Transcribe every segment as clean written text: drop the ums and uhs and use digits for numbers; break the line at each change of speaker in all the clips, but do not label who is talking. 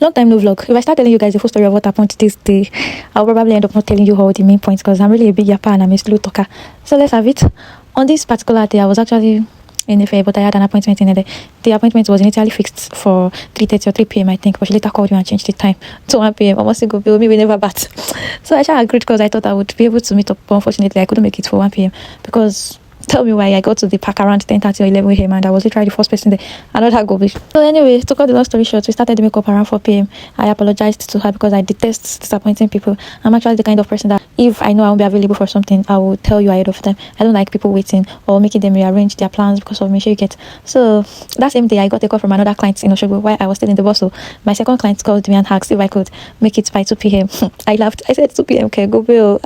Long time no vlog. If I start telling you guys the full story of what happened this day, I'll probably end up not telling you all the main points because I'm really a big yapper and I'm a slow talker. So let's have it. On this particular day, I was actually in Ife, but I had an appointment in a day. The appointment was initially fixed for 3:30 or 3 p.m. I think, but she later called me and changed the time to 1 p.m. I must go bill me, we never bat. So I actually agreed because I thought I would be able to meet up, but unfortunately I couldn't make it for 1 p.m. because tell me why I got to the park around 10:30 or 11 a.m. and I was literally the first person there. Another go. So anyway, to cut the long story short, we started the makeup around 4 p.m. I apologized to her because I detest disappointing people. I'm actually the kind of person that if I know I won't be available for something, I will tell you ahead of time. I don't like people waiting or making them rearrange their plans because of me. Sure you get. So that same day, I got a call from another client in Oshogo while I was still in the bus. So my second client called me and asked if I could make it by 2 p.m. I laughed. I said 2 p.m. Okay, go bill.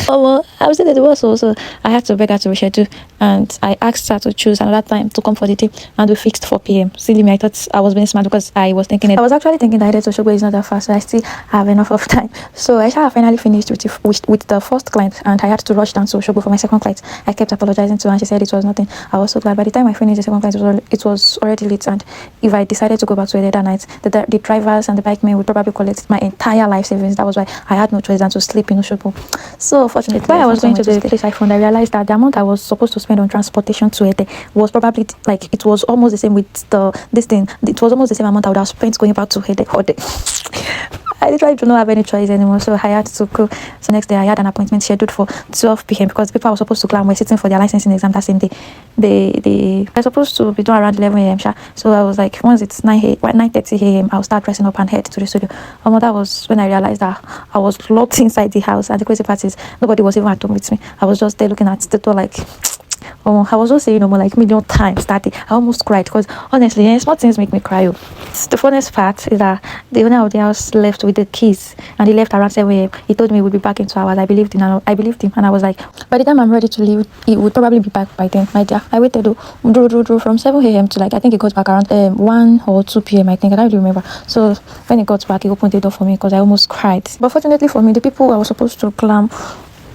I was still in the bus, so I had to beg her to reschedule, and I asked her to choose another time to come for the day, and we fixed 4 p.m. Silly me, I thought I was being smart because I was actually thinking that to Oshogo is not that far, so I still have enough of time. So I finally finished with the first client, and I had to rush down to Oshogo for my second client. I kept apologizing to her, and she said it was nothing. I was so glad. By the time I finished the second client, it was already late, and if I decided to go back to it that night, the drivers and the bike men would probably collect my entire life savings. That was why I had no choice than to sleep in Oshogo. So fortunately, while I was going to the place I found, I realized that the amount I was supposed to spend on transportation to it was probably like it was almost the same with this thing. It was almost the same amount I would have spent going back to Hede. I literally do not have any choice anymore, so I had to go. So next day I had an appointment scheduled for 12 p.m. because the people I was supposed to climb were sitting for their licensing exam that same day. They were supposed to be done around 11 a.m. So I was like, once it's 9:30 a.m. I'll start dressing up and head to the studio. That was when I realized that I was locked inside the house, and the crazy part is nobody was even at home with me. I was just there looking at the door like I was just saying like million times that day. I almost cried because honestly, small things make me cry. The funniest part is that the owner of the house left with the keys, and he left around 7 a.m. He told me he would be back in 2 hours. I believed him, and I was like, by the time I'm ready to leave, he would probably be back by then. My dear, I waited from 7 a.m. to I think he got back around 1 or 2 p.m. I think, I don't really remember. So when he got back, he opened the door for me because I almost cried. But fortunately for me, the people I was supposed to climb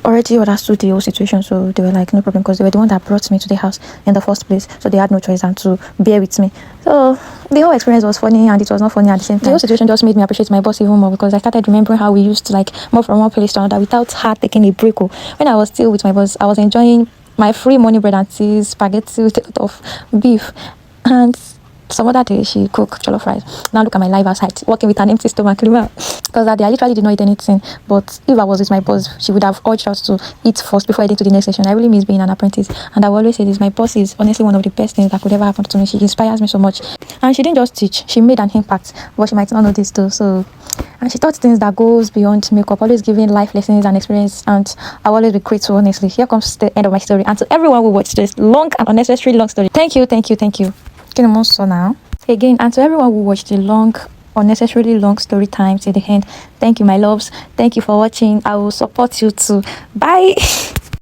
already understood the whole situation, so they were like, no problem, because they were the one that brought me to the house in the first place, so they had no choice than to bear with me. So the whole experience was funny and it was not funny at the same time. The whole situation just made me appreciate my boss even more because I started remembering how we used to move from one place to another without her taking a break. When I was still with my boss, I was enjoying my free morning bread and tea, spaghetti with a lot of beef, and some other day she cooked jollof rice. Now look at my life outside, working with an empty stomach. Because that day I literally did not eat anything. But if I was with my boss, she would have urged us to eat first before heading to the next session. I really miss being an apprentice, and I will always say this: my boss is honestly one of the best things that could ever happen to me. She inspires me so much, and she didn't just teach; she made an impact. But she might not know this too. So, and she taught things that goes beyond makeup, always giving life lessons and experience. And I'll always be grateful. Honestly, here comes the end of my story. And to everyone who watched this long and unnecessary long story, thank you. So now, again, and to everyone who watched the long, unnecessarily long story time till the end, thank you, my loves. Thank you for watching. I will support you too. Bye.